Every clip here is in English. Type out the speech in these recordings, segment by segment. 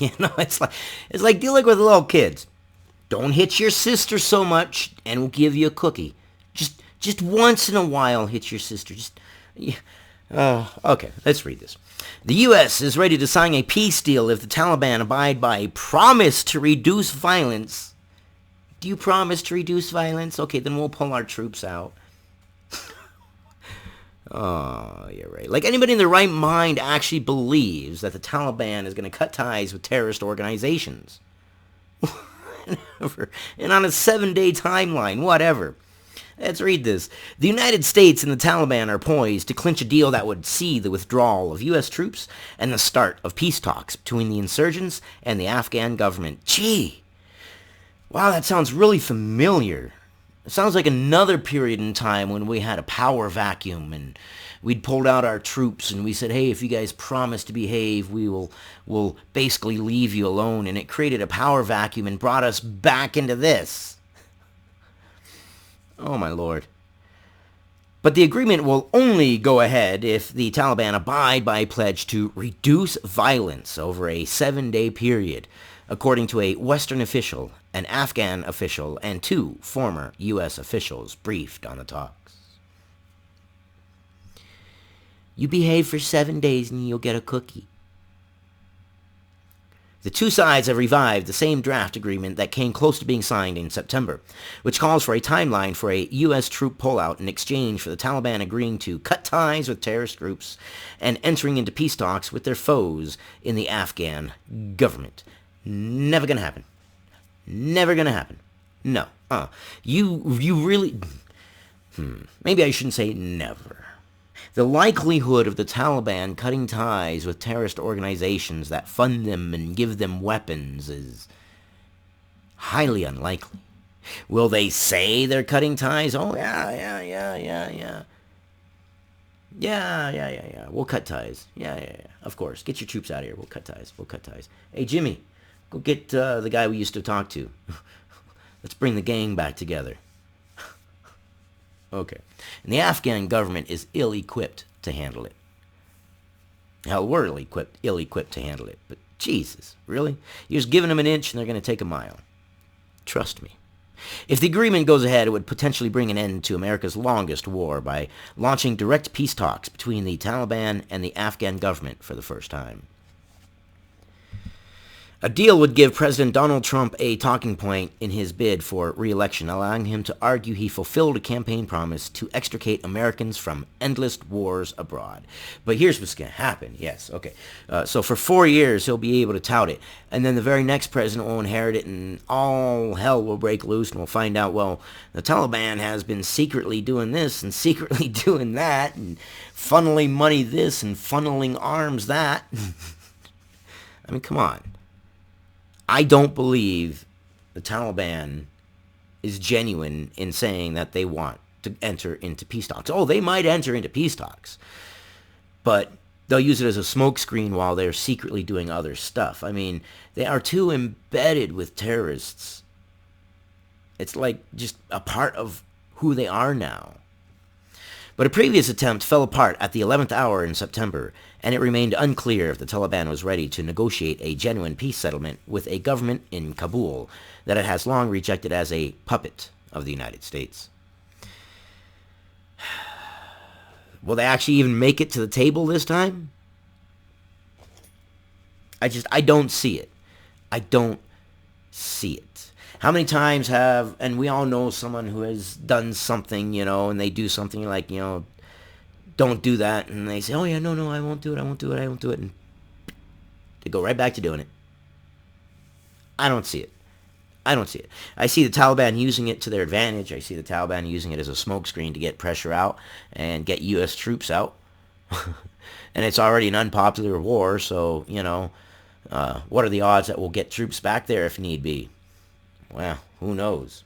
It's like dealing with little kids. Don't hit your sister so much, and we'll give you a cookie. Just once in a while, hit your sister. Yeah. Okay, let's read this. The U.S. is ready to sign a peace deal if the Taliban abide by a promise to reduce violence. Do you promise to reduce violence? Okay, then we'll pull our troops out. Oh, you're right. Like anybody in their right mind actually believes that the Taliban is going to cut ties with terrorist organizations. And on a 7-day timeline, whatever. Let's read this. The United States and the Taliban are poised to clinch a deal that would see the withdrawal of U.S. troops and the start of peace talks between the insurgents and the Afghan government. Gee, wow, that sounds really familiar. It sounds like another period in time when we had a power vacuum and we'd pulled out our troops and we said, hey, if you guys promise to behave, we'll basically leave you alone. And it created a power vacuum and brought us back into this. Oh, my Lord. But the agreement will only go ahead if the Taliban abide by a pledge to reduce violence over a 7-day period, according to a Western official, an Afghan official, and 2 former U.S. officials briefed on the talks. You behave for 7 days and you'll get a cookie. The two sides have revived the same draft agreement that came close to being signed in September, which calls for a timeline for a U.S. troop pullout in exchange for the Taliban agreeing to cut ties with terrorist groups and entering into peace talks with their foes in the Afghan government. Never gonna happen. Never gonna happen. No. You really... Maybe I shouldn't say never. The likelihood of the Taliban cutting ties with terrorist organizations that fund them and give them weapons is highly unlikely. Will they say they're cutting ties? Oh, yeah. Yeah. We'll cut ties. Yeah. Of course. Get your troops out of here. We'll cut ties. Hey, Jimmy, go get the guy we used to talk to. Let's bring the gang back together. Okay. And the Afghan government is ill-equipped to handle it. Hell, we're ill-equipped to handle it. But Jesus, really? You're just giving them an inch and they're going to take a mile. Trust me. If the agreement goes ahead, it would potentially bring an end to America's longest war by launching direct peace talks between the Taliban and the Afghan government for the first time. A deal would give President Donald Trump a talking point in his bid for re-election, allowing him to argue he fulfilled a campaign promise to extricate Americans from endless wars abroad. But here's what's going to happen. Yes, okay. So for 4 years, he'll be able to tout it. And then the very next president will inherit it, and all hell will break loose, and we'll find out, well, the Taliban has been secretly doing this and secretly doing that, and funneling money this and funneling arms that. I mean, come on. I don't believe the Taliban is genuine in saying that they want to enter into peace talks. Oh, they might enter into peace talks, but they'll use it as a smokescreen while they're secretly doing other stuff. I mean, they are too embedded with terrorists. It's like just a part of who they are now. But a previous attempt fell apart at the 11th hour in September, and it remained unclear if the Taliban was ready to negotiate a genuine peace settlement with a government in Kabul that it has long rejected as a puppet of the United States. Will they actually even make it to the table this time? I don't see it. I don't see it. How many times and we all know someone who has done something, and they do something like, don't do that, and they say, oh yeah, no, I won't do it, and they go right back to doing it. I don't see it. I see the Taliban using it to their advantage. I see the Taliban using it as a smokescreen to get pressure out and get U.S. troops out. And it's already an unpopular war, so, what are the odds that we'll get troops back there if need be? Well, who knows?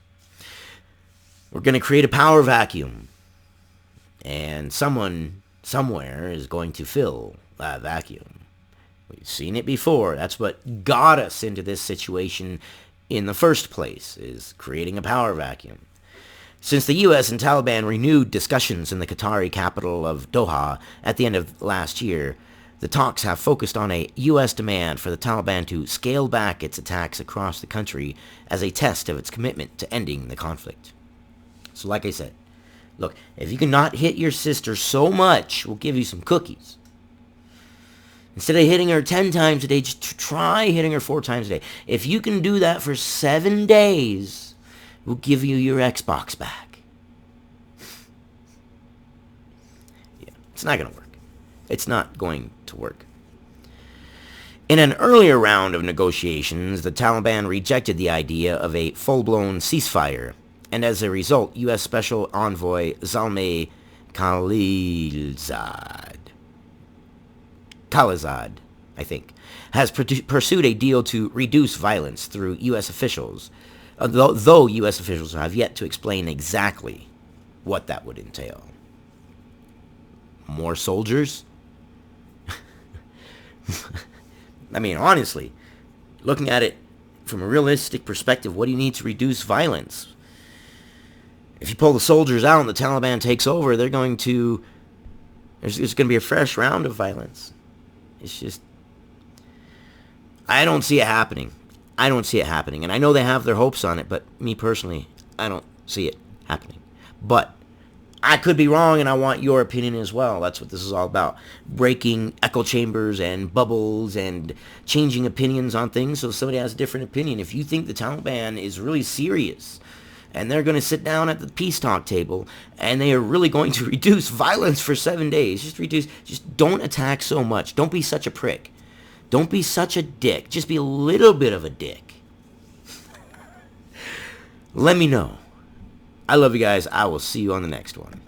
We're going to create a power vacuum. And someone, somewhere, is going to fill that vacuum. We've seen it before. That's what got us into this situation in the first place, is creating a power vacuum. Since the U.S. and Taliban renewed discussions in the Qatari capital of Doha at the end of last year, The talks have focused on a U.S. demand for the Taliban to scale back its attacks across the country as a test of its commitment to ending the conflict. So like I said, look, if you cannot hit your sister so much, we'll give you some cookies. Instead of hitting her 10 times a day, just try hitting her 4 times a day. If you can do that for 7 days, we'll give you your Xbox back. Yeah, it's not going to work. It's not going to work. In an earlier round of negotiations, the Taliban rejected the idea of a full-blown ceasefire, and as a result, U.S. Special Envoy Zalmay Khalilzad, I think, has pursued a deal to reduce violence through U.S. officials, though U.S. officials have yet to explain exactly what that would entail. More soldiers? I mean, honestly, looking at it from a realistic perspective, what do you need to reduce violence? If you pull the soldiers out and the Taliban takes over, there's going to be a fresh round of violence. It's just, I don't see it happening. I don't see it happening. And I know they have their hopes on it, but me personally, I don't see it happening. But I could be wrong, and I want your opinion as well. That's what this is all about. Breaking echo chambers and bubbles and changing opinions on things so somebody has a different opinion. If you think the Taliban is really serious and they're going to sit down at the peace talk table and they are really going to reduce violence for 7 days, just don't attack so much. Don't be such a prick. Don't be such a dick. Just be a little bit of a dick. Let me know. I love you guys. I will see you on the next one.